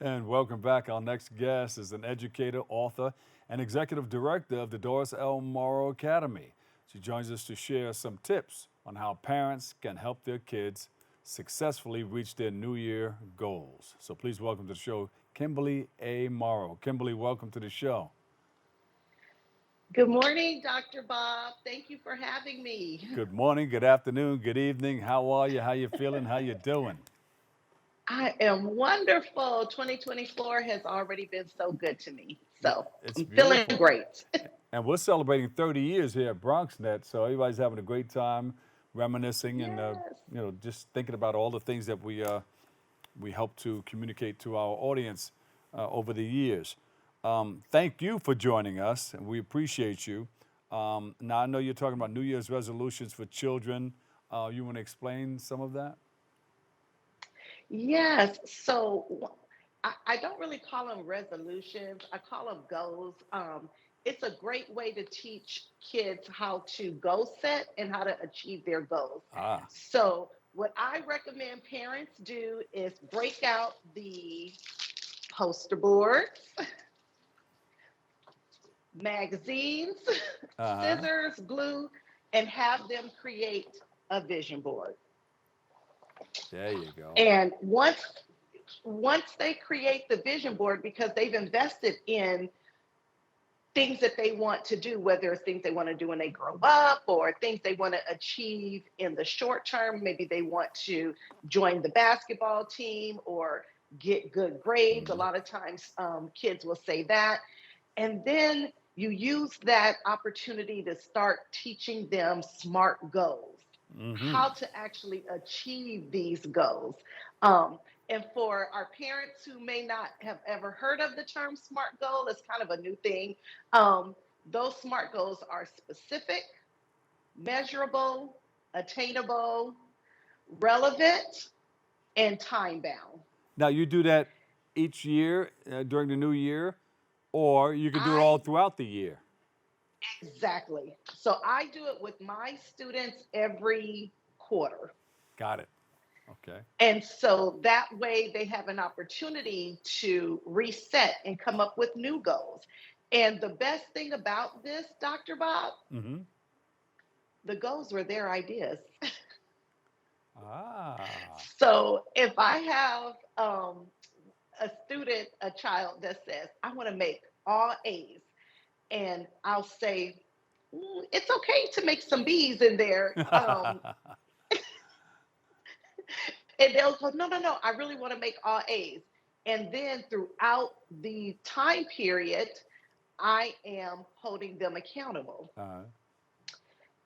And welcome back. Our next guest is an educator, author, and executive director of the Doris L. Morrow Academy. She joins us to share some tips on how parents can help their kids successfully reach their New Year goals. So please welcome to the show, Kimberly A. Morrow. Kimberly, welcome to the show. Good morning, Dr. Bob. Thank you for having me. Good morning, good afternoon, good evening. How are you? How you feeling? How you doing? I am wonderful. 2024 has already been so good to me. So It's I'm feeling beautiful. great. And we're celebrating 30 years here at BronxNet, so everybody's having a great time reminiscing and Yes. just thinking about all the things that we help to communicate to our audience over the years. Thank you for joining us, and we appreciate you. Now I know you're talking about New Year's resolutions for children. You want to explain some of that? Yes. So I don't really call them resolutions, I call them goals. It's a great way to teach kids how to goal set and how to achieve their goals. Ah, So, what I recommend parents do is break out the poster boards, magazines, uh huh. scissors, glue, and have them create a vision board. There you go. And once they create the vision board, because they've invested in things that they want to do, whether it's things they want to do when they grow up or things they want to achieve in the short term. Maybe they want to join the basketball team or get good grades. A Mm-hmm. lot of times, kids will say that. And then you use that opportunity to start teaching them SMART goals, Mm-hmm. how to actually achieve these goals. Um, and for our parents who may not have ever heard of the term SMART goal, it's kind of a new thing. Um, those SMART goals are specific, measurable, attainable, relevant, and time bound. Now you do that each year during the new year, or you can do it all I throughout the year. Exactly. So I do it with my students every quarter. Got it. Okay. And so that way they have an opportunity to reset and come up with new goals. And the best thing about this, Dr. Bob, Mm-hmm. the goals were their ideas. Ah. So if I have a student, a child that says, I want to make all A's, and I'll say, it's okay to make some B's in there. And they'll go, no, no, no, I really want to make all A's. And then throughout the time period, I am holding them accountable. uh,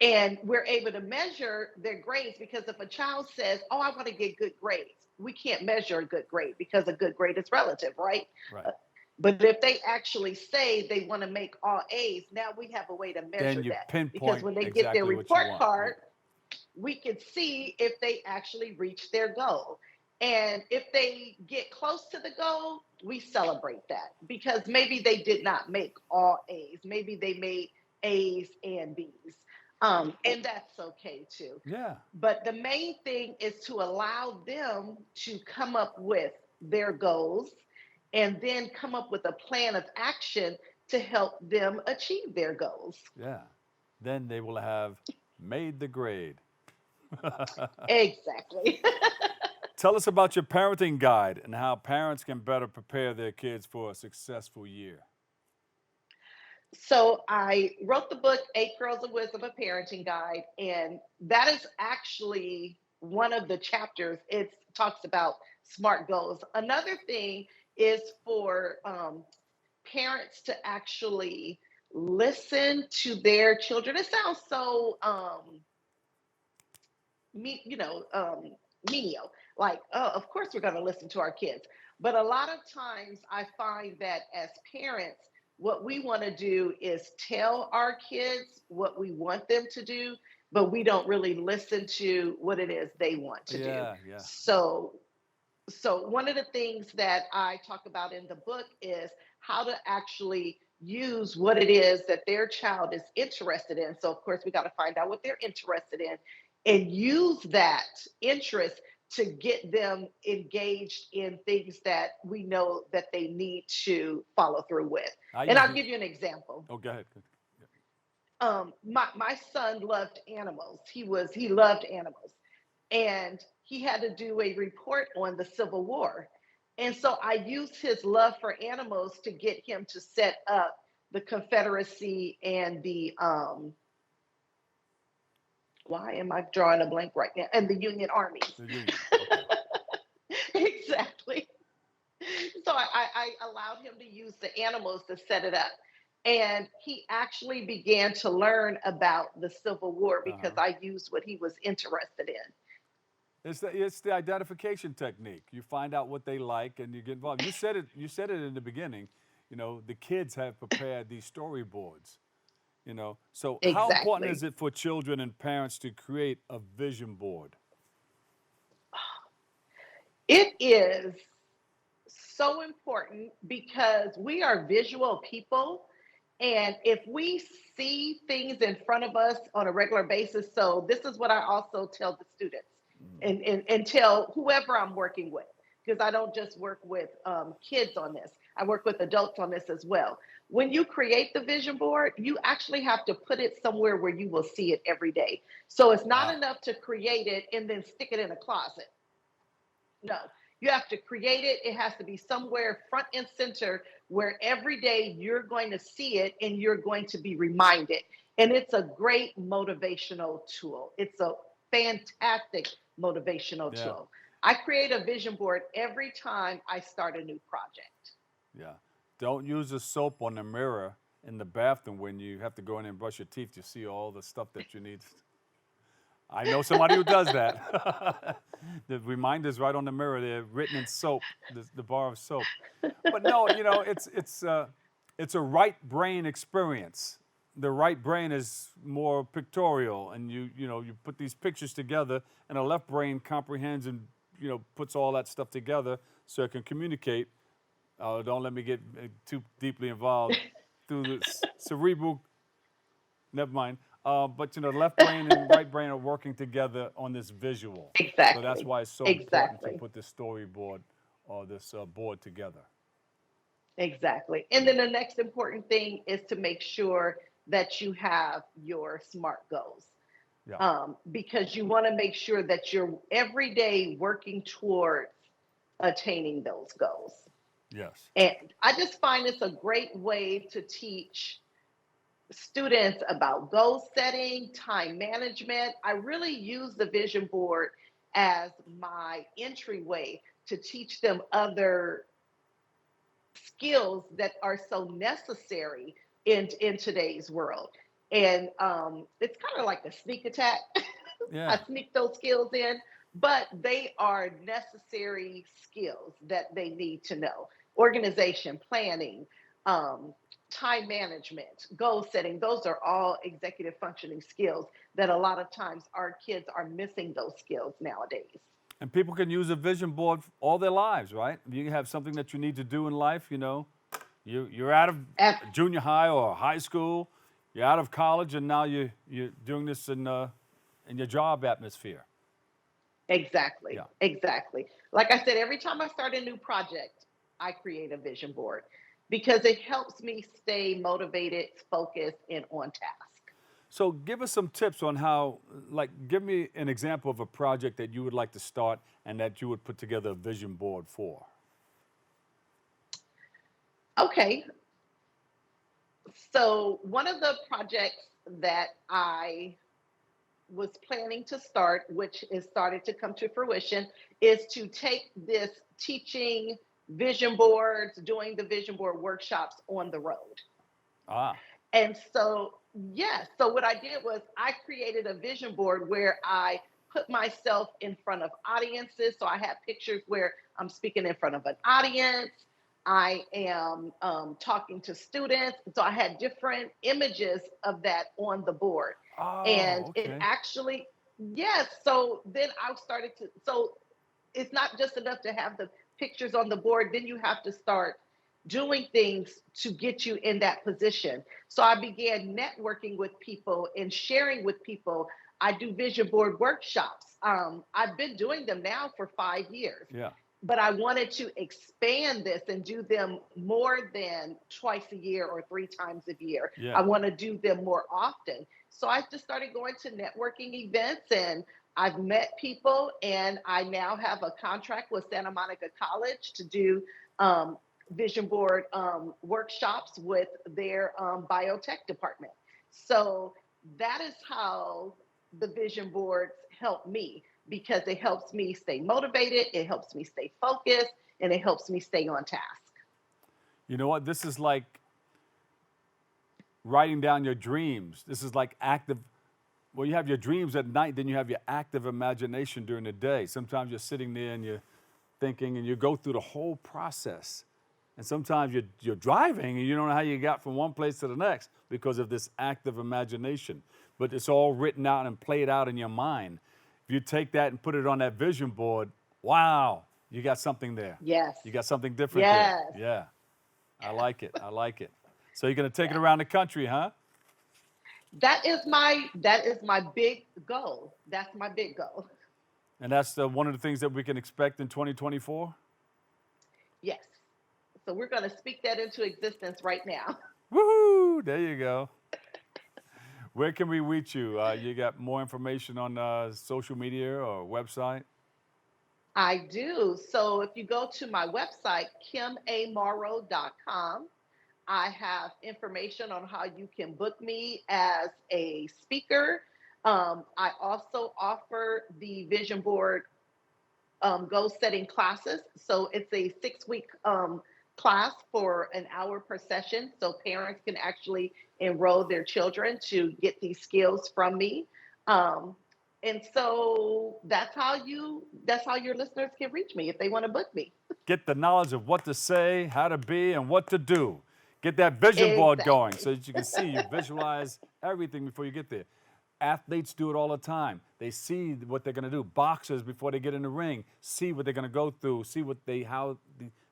And we're able to measure their grades because if a child says, oh, I want to get good grades, we can't measure a good grade because a good grade is relative, right? right. Uh, But if they actually say they want to make all A's, now we have a way to Then measure you that. Because pinpoint when they get their exactly what you report want. Yeah. card, we can see if they actually reach their goal. And if they get close to the goal, we celebrate that because maybe they did not make all A's. Maybe they made A's and B's. And that's okay too. Yeah. But the main thing is to allow them to come up with their goals and then come up with a plan of action to help them achieve their goals. Yeah. Then they will have made the grade. Exactly. Tell us about your parenting guide and how parents can better prepare their kids for a successful year. So I wrote the book, Eight Pearls of Wisdom, a Parenting Guide, and that is actually one of the chapters. It talks about SMART goals. Another thing is for parents to actually listen to their children. It sounds so me, menial. Like, oh, of course we're going to listen to our kids. But a lot of times I find that as parents, what we want to do is tell our kids what we want them to do, but we don't really listen to what it is they want to do. Yeah, yeah. So one of the things that I talk about in the book is how to actually use what it is that their child is interested in. So of course we got to find out what they're interested in and use that interest to get them engaged in things that we know that they need to follow through with. I And use I'll it. give you an example. Oh, go ahead. My son loved animals. He loved animals, and he had to do a report on the Civil War. And so I used his love for animals to get him to set up the Confederacy and the why am I drawing a blank right now? And the Union armies. The union. Okay. Exactly. So I allowed him to use the animals to set it up. And he actually began to learn about the Civil War because Uh-huh. I used what he was interested in. It's the identification technique. You find out what they like and you get involved. You said it. You said it in the beginning. The kids have prepared these storyboards. So how important is Exactly. it for children and parents to create a vision board? It is so important because we are visual people. And if we see things in front of us on a regular basis, so this is what I also tell the students Mm. and tell whoever I'm working with, because I don't just work with kids on this, I work with adults on this as well. When you create the vision board, you actually have to put it somewhere where you will see it every day. So it's not Ah, enough to create it and then stick it in a closet. No, you have to create it. It has to be somewhere front and center where every day you're going to see it and you're going to be reminded. And it's a great motivational tool. It's a fantastic motivational yeah, tool. I create a vision board every time I start a new project. yeah. Don't use the soap on the mirror in the bathroom when you have to go in and brush your teeth. You see all the stuff that you need. I know somebody who does that. The reminders right on the mirror, they're written in soap, the bar of soap. But no, it's a right brain experience. The right brain is more pictorial, and you put these pictures together, and the left brain comprehends and puts all that stuff together so it can communicate. Don't let me get too deeply involved through the cerebral. Never mind. But the left brain and right brain are working together on this visual. So that's Exactly. why it's so important to Exactly. put this storyboard or this board together. Exactly. And Yeah. then the next important thing is to make sure that you have your SMART goals, Yeah. because you want to make sure that you're every day working towards attaining those goals. Yes. And I just find it's a great way to teach students about goal setting, time management. I really use the vision board as my entryway to teach them other skills that are so necessary in today's world. And it's kind of like a sneak attack. I Yeah. sneak those skills in, but they are necessary skills that they need to know. Organization, planning, um, time management, goal setting, those are all executive functioning skills that a lot of times our kids are missing those skills nowadays. And people can use a vision board all their lives, right? You have something that you need to do in life, you're out of And junior high or high school, you're out of college, and now you're doing this in your job atmosphere. exactly, Yeah. exactly. Like I said, every time I start a new project, I create a vision board because it helps me stay motivated, focused, and on task. So give us some tips on how, like, give me an example of a project that you would like to start and that you would put together a vision board for. Okay, so one of the projects that I was planning to start, which is started to come to fruition, is to take this teaching vision boards, doing the vision board workshops on the road. Ah, And so, yes, so what I did was I created a vision board where I put myself in front of audiences. So I have pictures where I'm speaking in front of an audience. I am talking to students. So I had different images of that on the board. oh, And it okay. actually, yes. So then I started to, so it's not just enough to have the pictures on the board, then you have to start doing things to get you in that position. So I began networking with people and sharing with people. I do vision board workshops. I've been doing them now for 5 years, Yeah. but I wanted to expand this and do them more than twice a year or 3 times a year. I Yeah. want to do them more often. So I just started going to networking events, and I've met people, and I now have a contract with Santa Monica College to do um, vision board workshops with their biotech department. So that is how the vision boards help me, because it helps me stay motivated, it helps me stay focused, and it helps me stay on task. You know what? This is like writing down your dreams. This is like active. Well, you have your dreams at night, then you have your active imagination during the day. Sometimes you're sitting there and you're thinking, and you go through the whole process. And sometimes you're driving and you don't know how you got from one place to the next because of this active imagination. But it's all written out and played out in your mind. If you take that and put it on that vision board, wow, you got something there. Yes. You got something different there. Yes. Yeah, I like it. I like it. So you're going to take it Yes. around the country, huh? That is my big goal. That's my big goal. And that's one of the things that we can expect in 2024? Yes. So we're going to speak that into existence right now. Woohoo! There you go. Where can we reach you? You got more information on social media or website? I do. So if you go to my website, kimamorrow.com, I have information on how you can book me as a speaker. I also offer the vision board goal setting classes. So it's a 6 week class for an hour per session. So parents can actually enroll their children to get these skills from me. And so that's how your listeners can reach me if they want to book me. Get the knowledge of what to say, how to be, and what to do. Get that vision board going Exactly. so that you can see, you visualize everything before you get there. Athletes do it all the time. They see what they're going to do. Boxers, before they get in the ring, see what they're going to go through, see what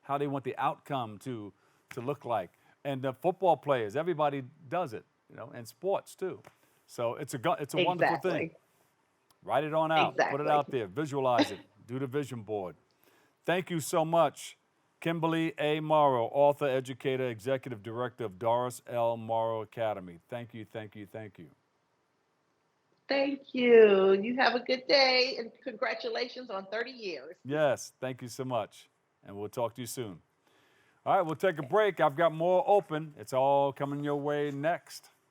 how they want the outcome to look like. And the football players, everybody does it, and sports too. So it's a wonderful thing. Exactly. Write it on out. Put it Exactly. out there. Visualize it. Do the vision board. Thank you so much, Kimberly A. Morrow, author, educator, executive director of Dorris L. Morrow Academy. Thank you, thank you, thank you. Thank you. You have a good day, and congratulations on 30 years. Yes, thank you so much. And we'll talk to you soon. All right, we'll take a break. I've got more open. It's all coming your way next.